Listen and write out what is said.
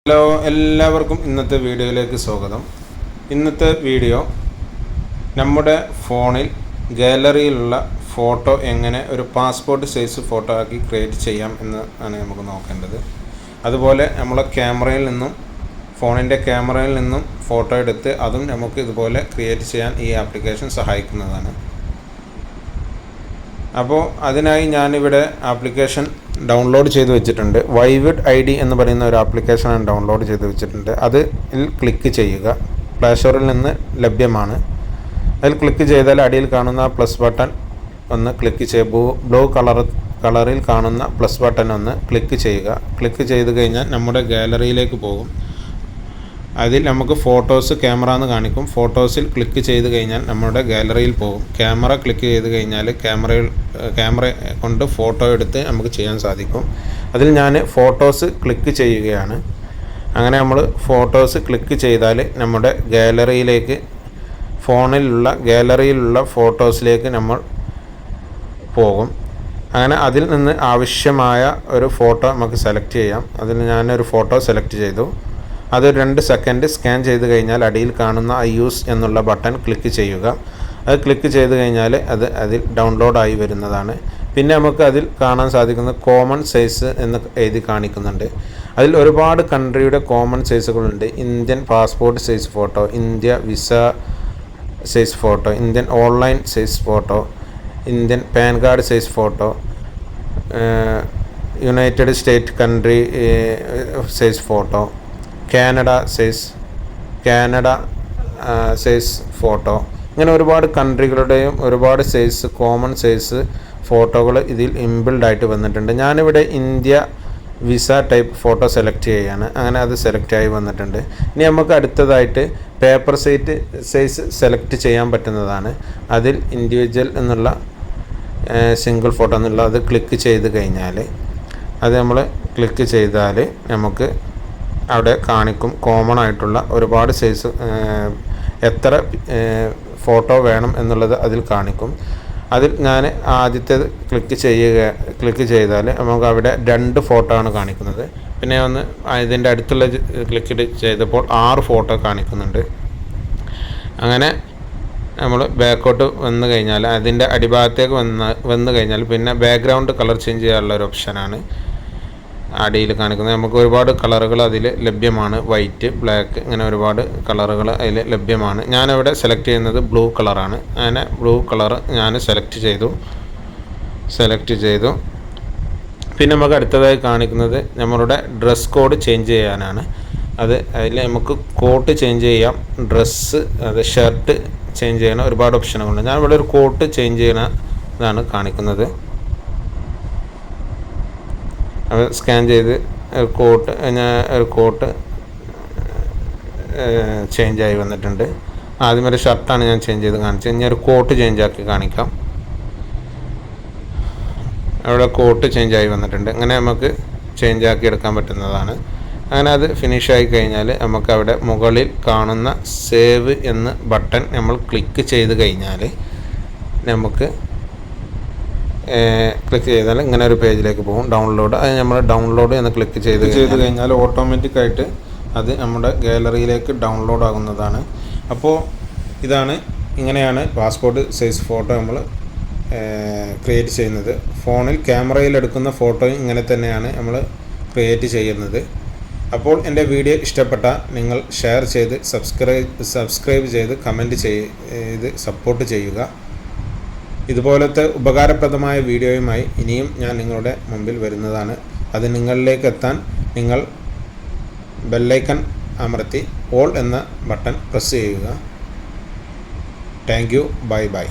Hello, എല്ലാവർക്കും ഇന്നത്തെ വീഡിയോയിലേക്ക് സ്വാഗതം. ഇന്നത്തെ വീഡിയോ നമ്മുടെ ഫോണിൽ ഗാലറിയിലുള്ള ഫോട്ടോ എങ്ങനെ ഒരു പാസ്പോർട്ട് സൈസ് ഫോട്ടോ ആക്കി ക്രിയേറ്റ് ചെയ്യാം എന്ന് ആണ് നമുക്ക് നോക്കേണ്ടത്. അതുപോലെ നമ്മളെ ഫോണിൻ്റെ ക്യാമറയിൽ നിന്നും ഫോട്ടോ എടുത്ത് അതും നമുക്ക് ഇതുപോലെ ക്രിയേറ്റ് ചെയ്യാൻ ഈ ആപ്ലിക്കേഷൻ സഹായിക്കുന്നതാണ്. അപ്പോൾ അതിനായി ഞാനിവിടെ ആപ്ലിക്കേഷൻ ഡൗൺലോഡ് ചെയ്ത് വെച്ചിട്ടുണ്ട്. വൈവിഡ് ID എന്ന് പറയുന്ന ഒരു ആപ്ലിക്കേഷനാണ് ഡൗൺലോഡ് ചെയ്ത് വെച്ചിട്ടുണ്ട്. അതിൽ ക്ലിക്ക് ചെയ്യുക. പ്ലേ സ്റ്റോറിൽ നിന്ന് ലഭ്യമാണ്. അതിൽ ക്ലിക്ക് ചെയ്താൽ അടിയിൽ കാണുന്ന പ്ലസ് ബട്ടൺ ഒന്ന് ക്ലിക്ക് ചെയ്യുക. ബ്ലൂ കളറിൽ കാണുന്ന പ്ലസ് ബട്ടൺ ഒന്ന് ക്ലിക്ക് ചെയ്യുക. ക്ലിക്ക് ചെയ്ത് കഴിഞ്ഞാൽ നമ്മുടെ ഗാലറിയിലേക്ക് പോകും. അതിൽ നമുക്ക് ഫോട്ടോസ് ക്യാമറ എന്ന് കാണിക്കും. ഫോട്ടോസിൽ ക്ലിക്ക് ചെയ്ത് കഴിഞ്ഞാൽ നമ്മുടെ ഗാലറിയിൽ പോകും. ക്യാമറ ക്ലിക്ക് ചെയ്ത് കഴിഞ്ഞാൽ ക്യാമറ കൊണ്ട് ഫോട്ടോ എടുത്ത് നമുക്ക് ചെയ്യാൻ സാധിക്കും. അതിൽ ഞാൻ ഫോട്ടോസ് ക്ലിക്ക് ചെയ്യുകയാണ്. അങ്ങനെ നമ്മൾ ഫോട്ടോസ് ക്ലിക്ക് ചെയ്താൽ നമ്മുടെ ഫോണിലുള്ള ഗാലറിയിലുള്ള ഫോട്ടോസിലേക്ക് നമ്മൾ പോകും. അങ്ങനെ അതിൽ നിന്ന് ആവശ്യമായ ഒരു ഫോട്ടോ നമുക്ക് സെലക്ട് ചെയ്യാം. അതിൽ ഞാനൊരു ഫോട്ടോ സെലക്ട് ചെയ്തു. അത് 2 സെക്കൻഡ് സ്കാൻ ചെയ്ത് കഴിഞ്ഞാൽ അടിയിൽ കാണുന്ന ഐ യൂസ് എന്നുള്ള ബട്ടൺ ക്ലിക്ക് ചെയ്യുക. അത് ക്ലിക്ക് ചെയ്ത് കഴിഞ്ഞാൽ അതിൽ ഡൗൺലോഡായി വരുന്നതാണ്. പിന്നെ നമുക്ക് അതിൽ കാണാൻ സാധിക്കുന്നത് കോമൺ സൈസ് എന്ന് എഴുതി കാണിക്കുന്നുണ്ട്. അതിൽ ഒരുപാട് കൺട്രിയുടെ കോമൺ സൈസുകളുണ്ട്. Indian passport size photo, India visa size photo, Indian online size photo, Indian PAN card size photo, united state country size photo, Canada size photo, ഇങ്ങനെ ഒരുപാട് കൺട്രികളുടെയും ഒരുപാട് സൈസ് കോമൺ സൈസ് ഫോട്ടോകൾ ഇതിൽ ഇൻബിൽഡ് വന്നിട്ടുണ്ട്. ഞാനിവിടെ India visa type photo select ചെയ്യുകയാണ്. അങ്ങനെ അത് സെലക്ട് ആയി വന്നിട്ടുണ്ട്. ഇനി നമുക്ക് അടുത്തതായിട്ട് പേപ്പർ സൈസ് സെലക്ട് ചെയ്യാൻ പറ്റുന്നതാണ്. അതിൽ ഇൻഡിവിജ്വൽ എന്നുള്ള സിംഗിൾ ഫോട്ടോ എന്നുള്ള അത് ക്ലിക്ക് ചെയ്ത് കഴിഞ്ഞാൽ നമ്മൾ ക്ലിക്ക് ചെയ്താൽ നമുക്ക് അവിടെ കാണിക്കും കോമൺ ആയിട്ടുള്ള ഒരുപാട് സൈസ് എത്ര ഫോട്ടോ വേണം എന്നുള്ളത് അതിൽ കാണിക്കും. അതിൽ ഞാൻ ആദ്യത്തേത് ക്ലിക്ക് ചെയ്താൽ നമുക്ക് അവിടെ 2 ഫോട്ടോ ആണ് കാണിക്കുന്നത്. പിന്നെ ഇതിൻ്റെ അടുത്തുള്ള ക്ലിക്ക് ചെയ്തപ്പോൾ 6 ഫോട്ടോ കാണിക്കുന്നുണ്ട്. അങ്ങനെ നമ്മൾ ബാക്കോട്ട് വന്നു കഴിഞ്ഞാൽ അതിൻ്റെ അടിഭാഗത്തേക്ക് വന്നു കഴിഞ്ഞാൽ പിന്നെ ബാക്ക്ഗ്രൗണ്ട് കളർ ചേഞ്ച് ചെയ്യാനുള്ള ഒരു ഓപ്ഷനാണ് അടിയിൽ കാണിക്കുന്നത്. നമുക്ക് ഒരുപാട് കളറുകൾ അതിൽ ലഭ്യമാണ്. വൈറ്റ്, ബ്ലാക്ക്, ഇങ്ങനെ ഒരുപാട് കളറുകൾ അതിൽ ലഭ്യമാണ്. ഞാനിവിടെ സെലക്ട് ചെയ്യുന്നത് ബ്ലൂ കളറാണ്. അങ്ങനെ ബ്ലൂ കളർ ഞാൻ സെലക്ട് ചെയ്തു. പിന്നെ നമുക്ക് അടുത്തതായി കാണിക്കുന്നത് നമ്മളുടെ ഡ്രസ് കോഡ് ചേഞ്ച് ചെയ്യാനാണ്. അതിൽ നമുക്ക് കോട്ട് ചേഞ്ച് ചെയ്യാം, ഡ്രസ്സ് ഷർട്ട് ചേഞ്ച് ചെയ്യണം, ഒരുപാട് ഓപ്ഷനുകളുണ്ട്. ഞാനിവിടെ ഒരു കോട്ട് ചേഞ്ച് ചെയ്യണതാണ് കാണിക്കുന്നത്. അത് സ്കാൻ ചെയ്ത് ഒരു കോട്ട് ചേഞ്ചായി വന്നിട്ടുണ്ട്. ആദ്യം ഒരു ഷർട്ടാണ് ഞാൻ ചേഞ്ച് ചെയ്ത് കാണിച്ചത്. ഇനി ഒരു കോട്ട് ചേഞ്ചാക്കി കാണിക്കാം. അവിടെ കോട്ട് ചേഞ്ചായി വന്നിട്ടുണ്ട്. അങ്ങനെ നമുക്ക് ചേഞ്ചാക്കി എടുക്കാൻ പറ്റുന്നതാണ്. അങ്ങനെ അത് ഫിനിഷായി കഴിഞ്ഞാൽ നമുക്ക് അവിടെ മുകളിൽ കാണുന്ന സേവ് എന്ന ബട്ടൺ നമ്മൾ ക്ലിക്ക് ചെയ്ത് കഴിഞ്ഞാൽ നമുക്ക് ക്ലിക്ക് ചെയ്താൽ ഇങ്ങനെ ഒരു പേജിലേക്ക് പോകും, ഡൗൺലോഡ്. അത് നമ്മൾ ഡൗൺലോഡ് എന്ന് ക്ലിക്ക് ചെയ്ത് കഴിഞ്ഞാൽ ഓട്ടോമാറ്റിക്കായിട്ട് അത് നമ്മുടെ ഗാലറിയിലേക്ക് ഡൗൺലോഡ് ആകുന്നതാണ്. അപ്പോൾ ഇങ്ങനെയാണ് പാസ്പോർട്ട് സൈസ് ഫോട്ടോ നമ്മൾ ക്രിയേറ്റ് ചെയ്യുന്നത്. ഫോണിൽ ക്യാമറയിൽ എടുക്കുന്ന ഫോട്ടോയും ഇങ്ങനെ തന്നെയാണ് നമ്മൾ ക്രിയേറ്റ് ചെയ്യുന്നത്. അപ്പോൾ എൻ്റെ വീഡിയോ ഇഷ്ടപ്പെട്ട നിങ്ങൾ ഷെയർ ചെയ്ത് സബ്സ്ക്രൈബ് ചെയ്ത് കമൻറ്റ് ചെയ്ത് സപ്പോർട്ട് ചെയ്യുക. ഇതുപോലത്തെ ഉപകാരപ്രദമായ വീഡിയോയുമായി ഇനിയും ഞാൻ നിങ്ങളുടെ മുമ്പിൽ വരുന്നതാണ്. അത് നിങ്ങളിലേക്ക് എത്താൻ നിങ്ങൾ ബെല്ലൈക്കൺ അമർത്തി ഓൾ എന്ന ബട്ടൺ പ്രസ് ചെയ്യുക. Thank you. ബൈ.